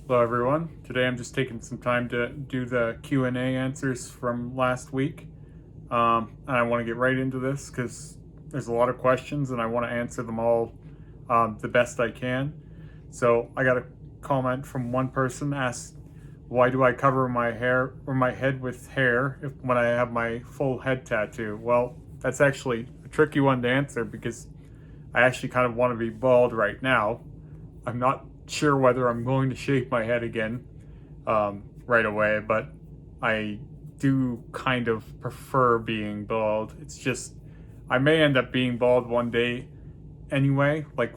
Hello everyone. Today I'm just taking some time to do the Q&A answers from last week. And I want to get right into this because there's a lot of questions and I want to answer them all the best I can. So I got a comment from one person asked, why do I cover my hair or my head with hair when I have my full head tattoo? Well, that's actually a tricky one to answer because I actually kind of want to be bald right now. I'm not sure whether I'm going to shave my head again right away, but I do kind of prefer being bald. It's just, I may end up being bald one day anyway. Like,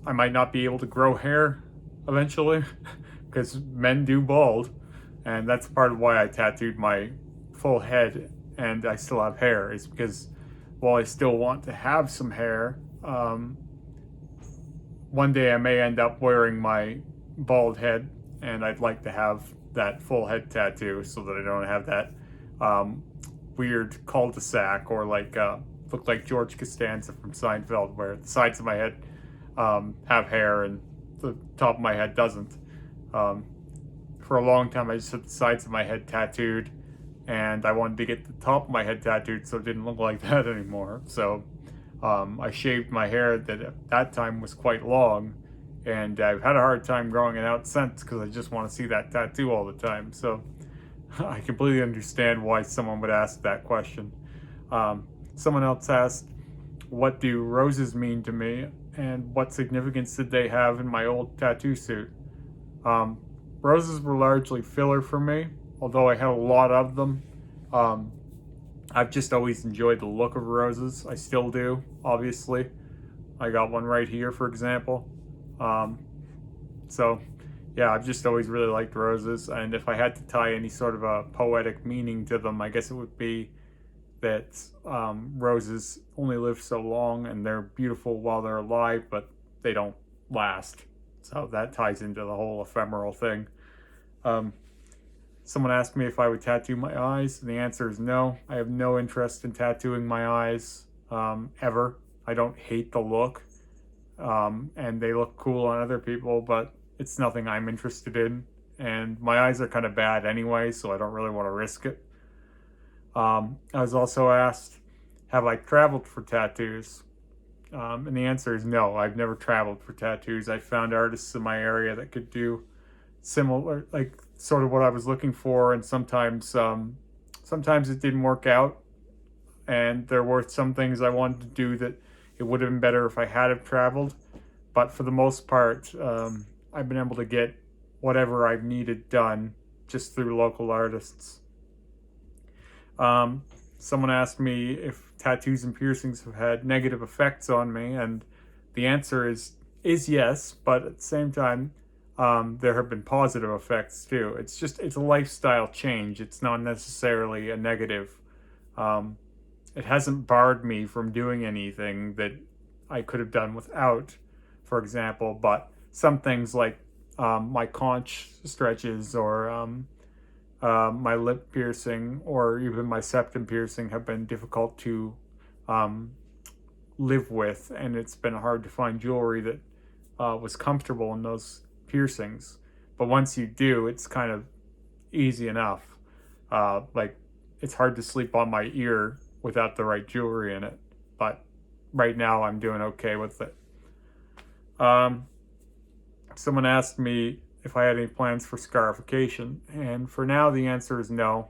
I might not be able to grow hair eventually because men do bald. And that's part of why I tattooed my full head and I still have hair, is because while I still want to have some hair, one day I may end up wearing my bald head, and I'd like to have that full head tattoo so that I don't have that weird cul-de-sac or look like George Costanza from Seinfeld, where the sides of my head have hair and the top of my head doesn't. For a long time, I just had the sides of my head tattooed, and I wanted to get the top of my head tattooed so it didn't look like that anymore. So I shaved my hair that at that time was quite long, and I've had a hard time growing it out since because I just want to see that tattoo all the time. So I completely understand why someone would ask that question. Someone else asked, what do roses mean to me, and what significance did they have in my old tattoo suit? Roses were largely filler for me, although I had a lot of them. I've just always enjoyed the look of roses. I still do, obviously. I got one right here, for example. So, yeah, I've just always really liked roses. And if I had to tie any sort of a poetic meaning to them, I guess it would be that roses only live so long and they're beautiful while they're alive, but they don't last. So that ties into the whole ephemeral thing. Someone asked me if I would tattoo my eyes, and the answer is no. I have no interest in tattooing my eyes, ever. I don't hate the look, and they look cool on other people, but it's nothing I'm interested in. And my eyes are kind of bad anyway, so I don't really want to risk it. I was also asked, have I traveled for tattoos? And the answer is no. I've never traveled for tattoos. I found artists in my area that could do similar, like sort of what I was looking for, and sometimes it didn't work out, and there were some things I wanted to do that it would have been better if I had have traveled, but for the most part, I've been able to get whatever I've needed done just through local artists. Someone asked me if tattoos and piercings have had negative effects on me, and the answer is yes, but at the same time, there have been positive effects too. It's a lifestyle change. It's not necessarily a negative. It hasn't barred me from doing anything that I could have done without, for example, but some things like my conch stretches or my lip piercing or even my septum piercing have been difficult to live with, and it's been hard to find jewelry that was comfortable in those piercings. But once you do, it's kind of easy enough. Like, it's hard to sleep on my ear without the right jewelry in it, but right now I'm doing okay with it. Someone asked me if I had any plans for scarification, and for now the answer is no.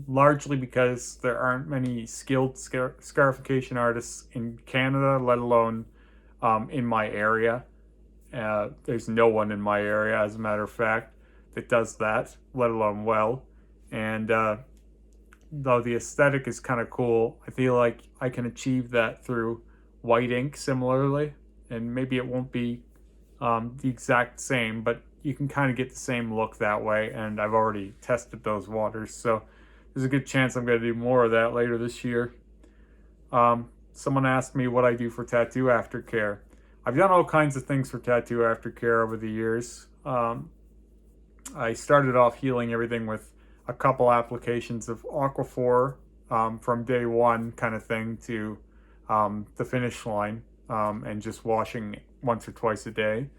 Largely because there aren't many skilled scarification artists in Canada, let alone in my area. There's no one in my area, as a matter of fact, that does that, let alone well. And though the aesthetic is kind of cool, I feel like I can achieve that through white ink similarly. And maybe it won't be the exact same, but you can kind of get the same look that way. And I've already tested those waters, so there's a good chance I'm going to do more of that later this year. Someone asked me what I do for tattoo aftercare. I've done all kinds of things for tattoo aftercare over the years. I started off healing everything with a couple applications of Aquaphor from day one kind of thing to the finish line, and just washing once or twice a day.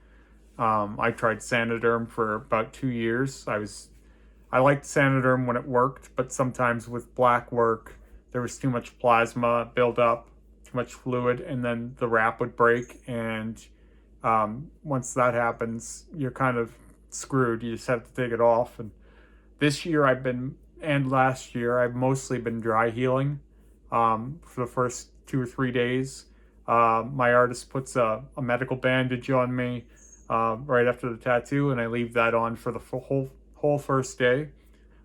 I tried Sanoderm for about 2 years. I liked Sanoderm when it worked, but sometimes with black work, there was too much plasma build up, too much fluid, and then the wrap would break. And once that happens, you're kind of screwed. You just have to take it off. And this year and last year, I've mostly been dry healing for the first 2 or 3 days. My artist puts a medical bandage on me right after the tattoo, and I leave that on for the whole first day.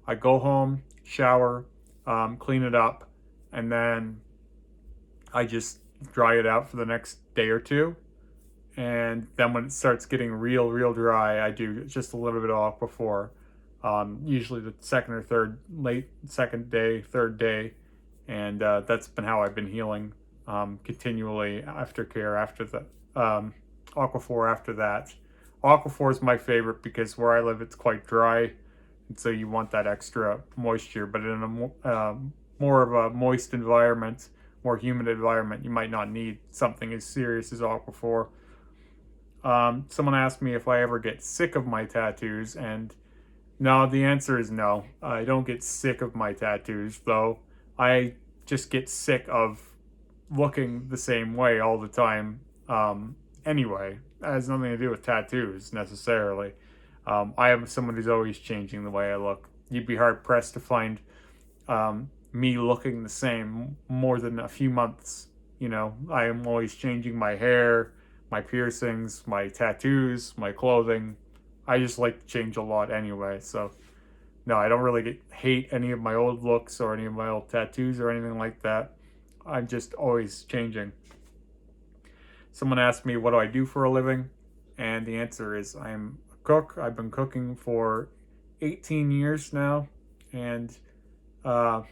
I go home, shower, clean it up, and then I just dry it out for the next day or two. And then when it starts getting real dry, I do just a little bit of Aquaphor. Usually the late second day, third day, and that's been how I've been healing continually. Aftercare after the Aquaphor after that. Aquaphor is my favorite because where I live it's quite dry, and so you want that extra moisture. But in a more of a moist environment, more humid environment, you might not need something as serious as Aquaphor. Someone asked me if I ever get sick of my tattoos, and no, the answer is no. I don't get sick of my tattoos, though. I just get sick of looking the same way all the time. Anyway, it has nothing to do with tattoos necessarily. I am someone who's always changing the way I look. You'd be hard pressed to find me looking the same more than a few months. I am always changing my hair, my piercings, my tattoos, my clothing. I just like to change a lot anyway. So no, I don't really hate any of my old looks or any of my old tattoos or anything like that. I'm just always changing. Someone asked me, what do I do for a living? And the answer is I'm a cook. I've been cooking for 18 years now. And I've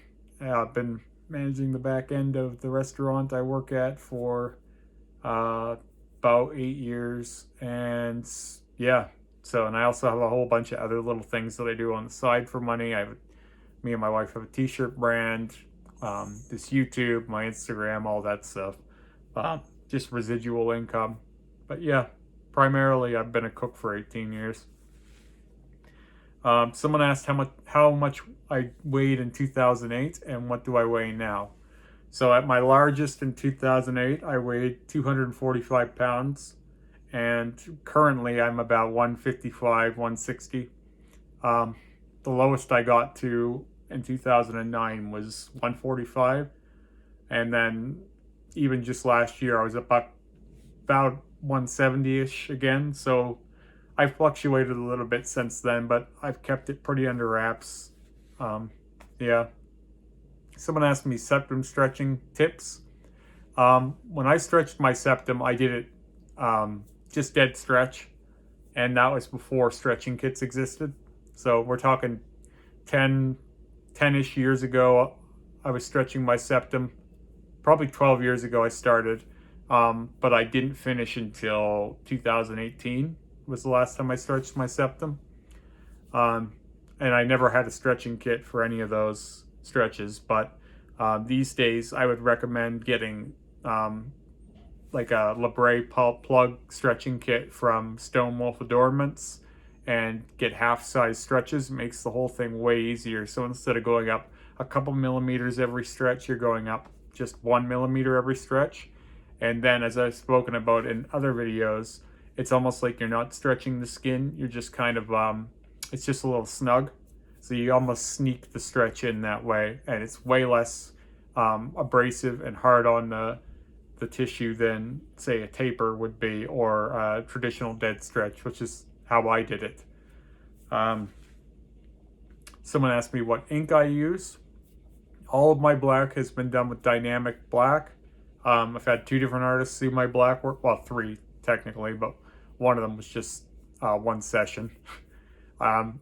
been managing the back end of the restaurant I work at for about 8 years. And yeah, and I also have a whole bunch of other little things that I do on the side for money. Me and my wife have a t-shirt brand, this YouTube, my Instagram, all that stuff. Just residual income. But yeah, primarily I've been a cook for 18 years. Someone asked how much I weighed in 2008 and what do I weigh now. So at my largest in 2008, I weighed 245 pounds. And currently I'm about 155, 160. The lowest I got to in 2009 was 145. And then even just last year, I was about 170-ish again. So I've fluctuated a little bit since then, but I've kept it pretty under wraps. Yeah. Someone asked me septum stretching tips. When I stretched my septum, I did it just dead stretch, and that was before stretching kits existed. So we're talking 10-ish years ago, I was stretching my septum. Probably 12 years ago I started, but I didn't finish until 2018 was the last time I stretched my septum. And I never had a stretching kit for any of those stretches, but these days I would recommend getting like a Libre plug stretching kit from Stone Wolf Adornments and get half-size stretches. It makes the whole thing way easier. So instead of going up a couple millimeters every stretch, you're going up just 1 millimeter every stretch. And then, as I've spoken about in other videos, it's almost like you're not stretching the skin. You're just kind of, it's just a little snug. So you almost sneak the stretch in that way. And it's way less abrasive and hard on the tissue than, say, a taper would be, or a traditional dead stretch, which is how I did it. Someone asked me what ink I use. All of my black has been done with dynamic black. I've had 2 different artists do my black work. Well, 3 technically, but one of them was just one session.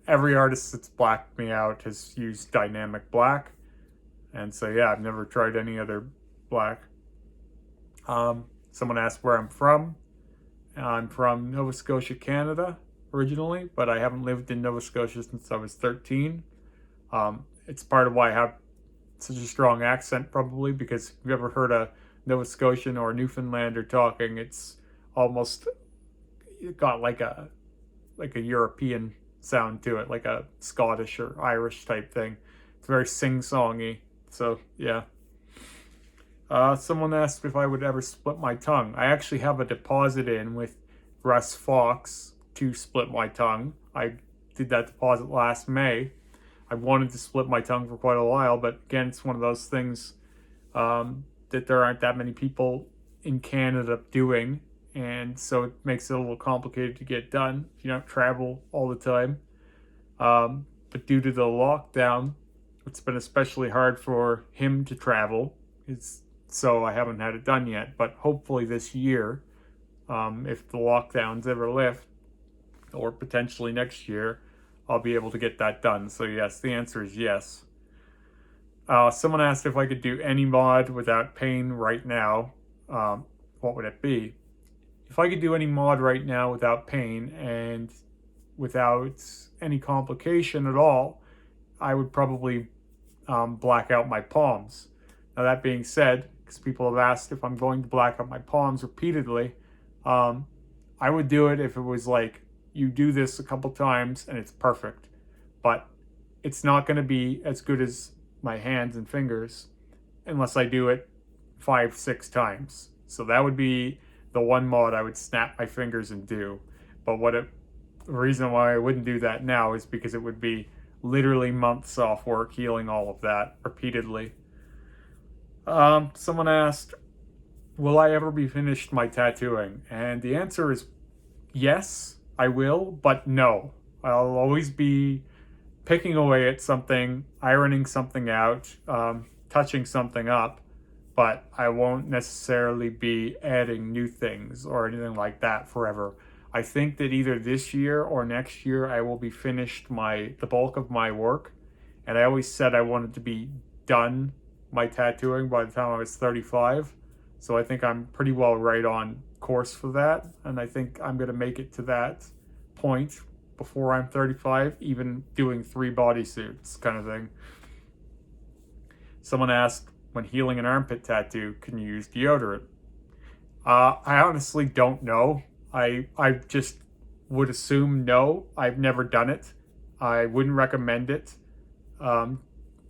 Every artist that's blacked me out has used dynamic black. And so, yeah, I've never tried any other black. Someone asked where I'm from. I'm from Nova Scotia, Canada, originally, but I haven't lived in Nova Scotia since I was 13. It's part of why I have such a strong accent, probably, because if you've ever heard a Nova Scotian or Newfoundlander talking, it's almost, it got like a European sound to it, like a Scottish or Irish type thing. It's very sing-songy. So yeah. Someone asked if I would ever split my tongue. I actually have a deposit in with Russ Fox to split my tongue. I did that deposit last May. I wanted to split my tongue for quite a while, but again, it's one of those things that there aren't that many people in Canada doing, and so it makes it a little complicated to get done if you don't travel all the time. But due to the lockdown, it's been especially hard for him to travel. So I haven't had it done yet, but hopefully this year, if the lockdowns ever lift, or potentially next year, I'll be able to get that done. So yes, the answer is yes. Someone asked if I could do any mod without pain right now. What would it be? If I could do any mod right now without pain and without any complication at all, I would probably black out my palms. Now that being said, because people have asked if I'm going to black out my palms repeatedly, I would do it if it was like, you do this a couple times and it's perfect. But it's not going to be as good as my hands and fingers unless I do it 5-6 times. So that would be the one mod I would snap my fingers and do. But the reason why I wouldn't do that now is because it would be literally months off work healing all of that repeatedly. Someone asked, will I ever be finished my tattooing? And the answer is yes, I will, but no. I'll always be picking away at something, ironing something out, touching something up, but I won't necessarily be adding new things or anything like that forever. I think that either this year or next year I will be finished the bulk of my work, and I always said I wanted to be done my tattooing by the time I was 35, so I think I'm pretty well right on course for that, and I think I'm going to make it to that point before I'm 35, even doing 3 bodysuits kind of thing. Someone asked, when healing an armpit tattoo, can you use deodorant? I honestly don't know. I just would assume no. I've never done it. I wouldn't recommend it.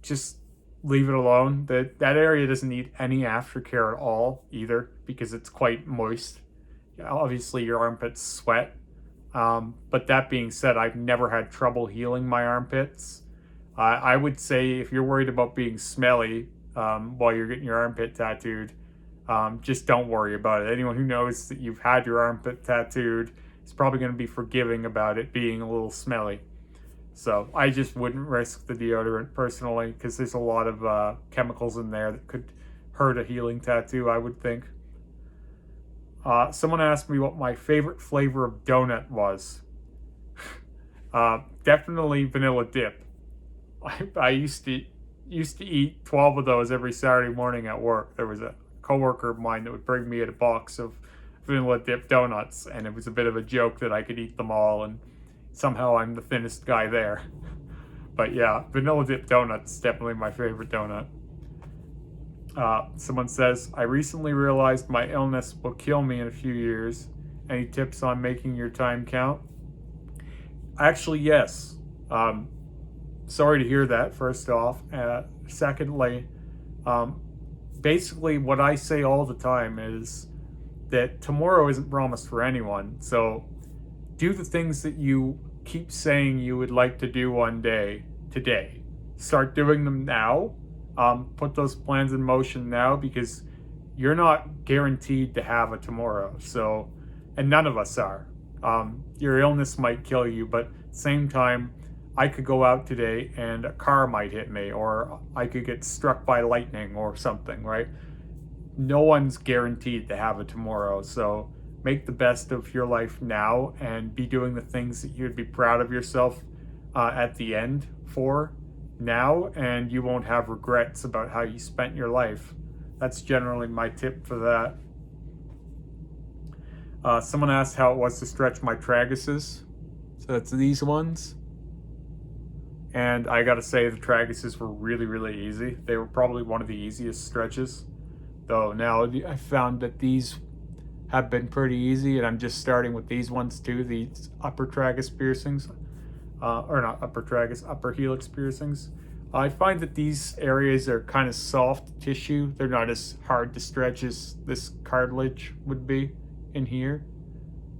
Just leave it alone. That area doesn't need any aftercare at all either, because it's quite moist. Obviously your armpits sweat. But that being said, I've never had trouble healing my armpits. I would say if you're worried about being smelly while you're getting your armpit tattooed, just don't worry about it. Anyone who knows that you've had your armpit tattooed is probably going to be forgiving about it being a little smelly. So I just wouldn't risk the deodorant personally, because there's a lot of chemicals in there that could hurt a healing tattoo, I would think. Someone asked me what my favorite flavor of donut was. Definitely vanilla dip. I used to eat 12 of those every Saturday morning at work. There was a coworker of mine that would bring me a box of vanilla dip donuts, and it was a bit of a joke that I could eat them all, and somehow I'm the thinnest guy there. But yeah, vanilla dip donuts, definitely my favorite donut. Someone says, I recently realized my illness will kill me in a few years. Any tips on making your time count? Actually, yes. Sorry to hear that, first off. Secondly, basically what I say all the time is that tomorrow isn't promised for anyone. So do the things that you keep saying you would like to do one day, today. Start doing them now. Put those plans in motion now, because you're not guaranteed to have a tomorrow. So, and none of us are. Your illness might kill you, but at the same time, I could go out today and a car might hit me, or I could get struck by lightning or something, right? No one's guaranteed to have a tomorrow. So make the best of your life now and be doing the things that you'd be proud of yourself at the end for now, and you won't have regrets about how you spent your life. That's generally my tip for that. Someone asked how it was to stretch my traguses. So that's these ones. And I gotta say, the traguses were really, really easy. They were probably one of the easiest stretches. Though now I found that these have been pretty easy, and I'm just starting with these ones too, these upper tragus piercings, or not upper tragus, upper helix piercings. I find that these areas are kind of soft tissue. They're not as hard to stretch as this cartilage would be in here.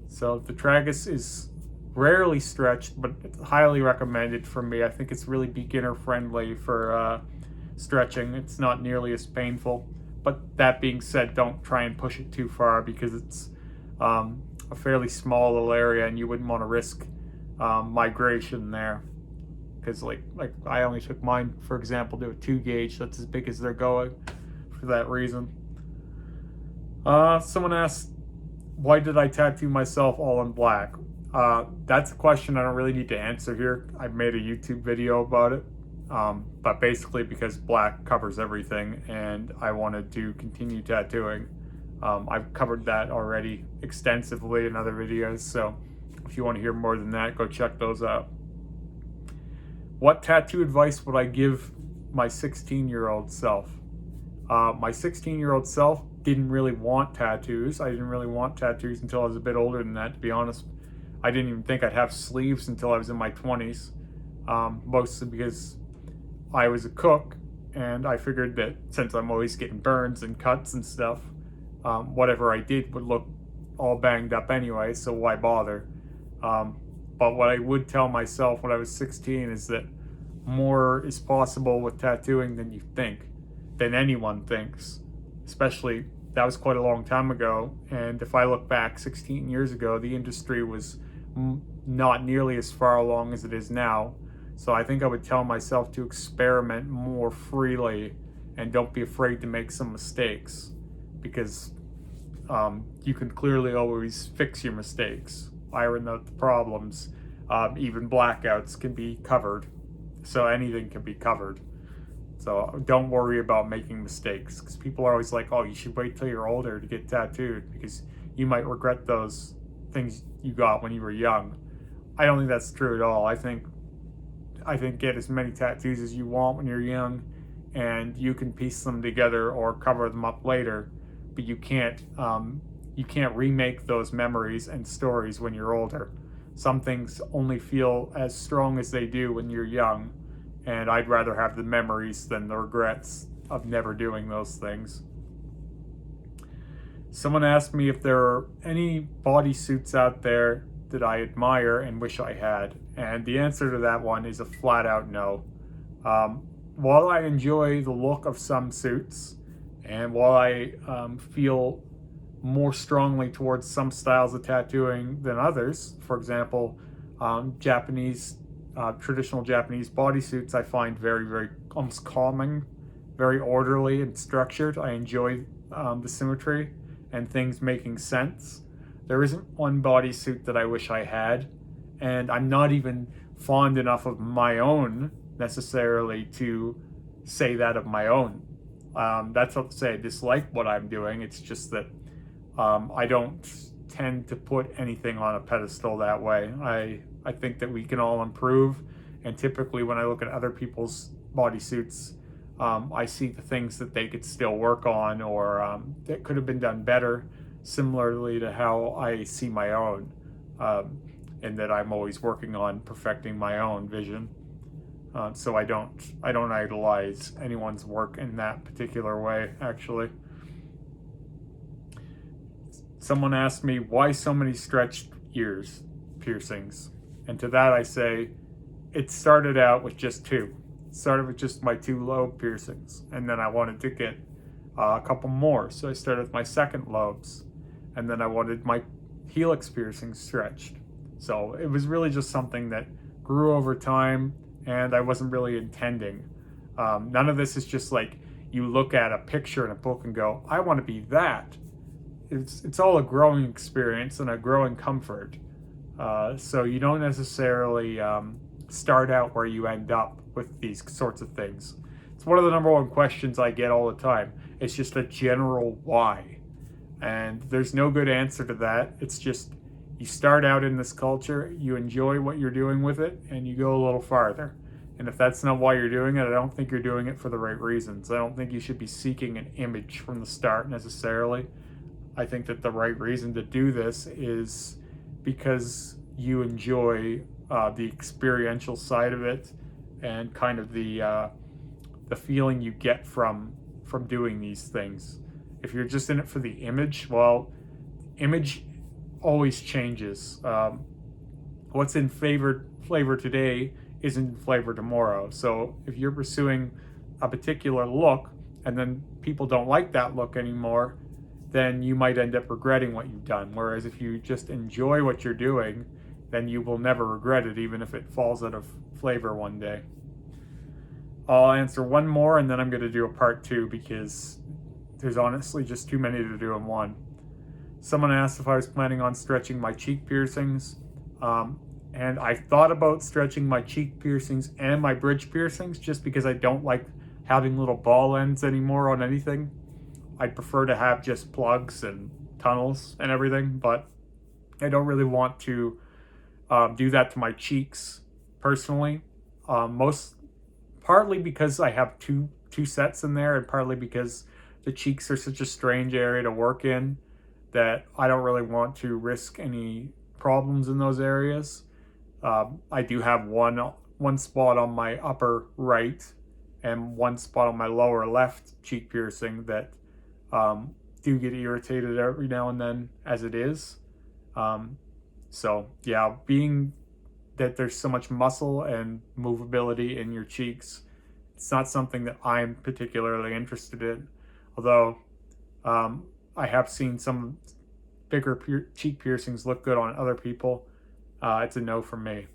So the tragus is rarely stretched, but it's highly recommended for me. I think it's really beginner friendly for stretching. It's not nearly as painful. But that being said, don't try and push it too far because it's a fairly small little area, and you wouldn't want to risk migration there. Because like I only took mine, for example, to a 2 gauge. That's as big as they're going for that reason. Someone asked, why did I tattoo myself all in black? That's a question I don't really need to answer here. I made a YouTube video about it. But basically because black covers everything, and I wanted to continue tattooing. I've covered that already extensively in other videos, so if you want to hear more than that, go check those out. What tattoo advice would I give my 16-year-old self? My 16-year-old self didn't really want tattoos. I didn't really want tattoos until I was a bit older than that, to be honest. I didn't even think I'd have sleeves until I was in my 20s, mostly because I was a cook, and I figured that since I'm always getting burns and cuts and stuff, whatever I did would look all banged up anyway, so why bother? But what I would tell myself when I was 16 is that more is possible with tattooing than you think, than anyone thinks. Especially, that was quite a long time ago, and if I look back 16 years ago, the industry was not nearly as far along as it is now. So I think I would tell myself to experiment more freely and don't be afraid to make some mistakes, because you can clearly always fix your mistakes, iron out the problems. Even blackouts can be covered, so anything can be covered. So don't worry about making mistakes, because people are always like, oh, you should wait till you're older to get tattooed because you might regret those things you got when you were young. I don't think that's true at all. I think get as many tattoos as you want when you're young, and you can piece them together or cover them up later, but you can't remake those memories and stories when you're older. Some things only feel as strong as they do when you're young, and I'd rather have the memories than the regrets of never doing those things. Someone asked me if there are any bodysuits out there that I admire and wish I had, and the answer to that one is a flat out no. While I enjoy the look of some suits, and while I feel more strongly towards some styles of tattooing than others, for example, traditional Japanese bodysuits I find very, very almost calming, very orderly and structured. I enjoy the symmetry and things making sense. There isn't one bodysuit that I wish I had, and I'm not even fond enough of my own necessarily to say that of my own. That's not to say I dislike what I'm doing. It's just that I don't tend to put anything on a pedestal that way. I think that we can all improve, and typically when I look at other people's bodysuits, I see the things that they could still work on, or that could have been done better, similarly to how I see my own, and that I'm always working on perfecting my own vision. So I don't idolize anyone's work in that particular way, actually. Someone asked me, why so many stretched ears piercings? And to that I say, it started out with just 2. It started with just my 2 lobe piercings, and then I wanted to get a couple more, so I started with my second lobes, and then I wanted my helix piercings stretched. So it was really just something that grew over time, and I wasn't really intending. None of this is just like you look at a picture in a book and go, I want to be that. It's all a growing experience and a growing comfort. So you don't necessarily start out where you end up with these sorts of things. It's one of the number one questions I get all the time. It's just a general why. And there's no good answer to that. It's just you start out in this culture, you enjoy what you're doing with it, and you go a little farther. And if that's not why you're doing it, I don't think you're doing it for the right reasons. I don't think you should be seeking an image from the start necessarily. I think that the right reason to do this is because you enjoy the experiential side of it, and kind of the feeling you get from doing these things. If you're just in it for the image, well, image always changes. What's in flavor today isn't in flavor tomorrow. So if you're pursuing a particular look and then people don't like that look anymore, then you might end up regretting what you've done. Whereas if you just enjoy what you're doing, then you will never regret it, even if it falls out of flavor one day. I'll answer one more and then I'm going to do a part 2 because there's honestly just too many to do in one. Someone asked if I was planning on stretching my cheek piercings. And I thought about stretching my cheek piercings and my bridge piercings just because I don't like having little ball ends anymore on anything. I'd prefer to have just plugs and tunnels and everything, but I don't really want to do that to my cheeks personally. Partly because I have two sets in there, and partly because the cheeks are such a strange area to work in that I don't really want to risk any problems in those areas. I do have one spot on my upper right and one spot on my lower left cheek piercing that do get irritated every now and then as it is. So yeah, being that there's so much muscle and movability in your cheeks, it's not something that I'm particularly interested in. Although I have seen some bigger cheek piercings look good on other people. It's a no from me.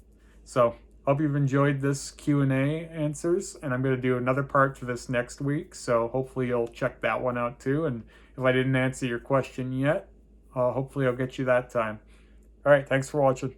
So hope you've enjoyed this Q&A answers, and I'm going to do another part to this next week, so hopefully you'll check that one out too. And if I didn't answer your question yet, hopefully I'll get you that time. All right, thanks for watching.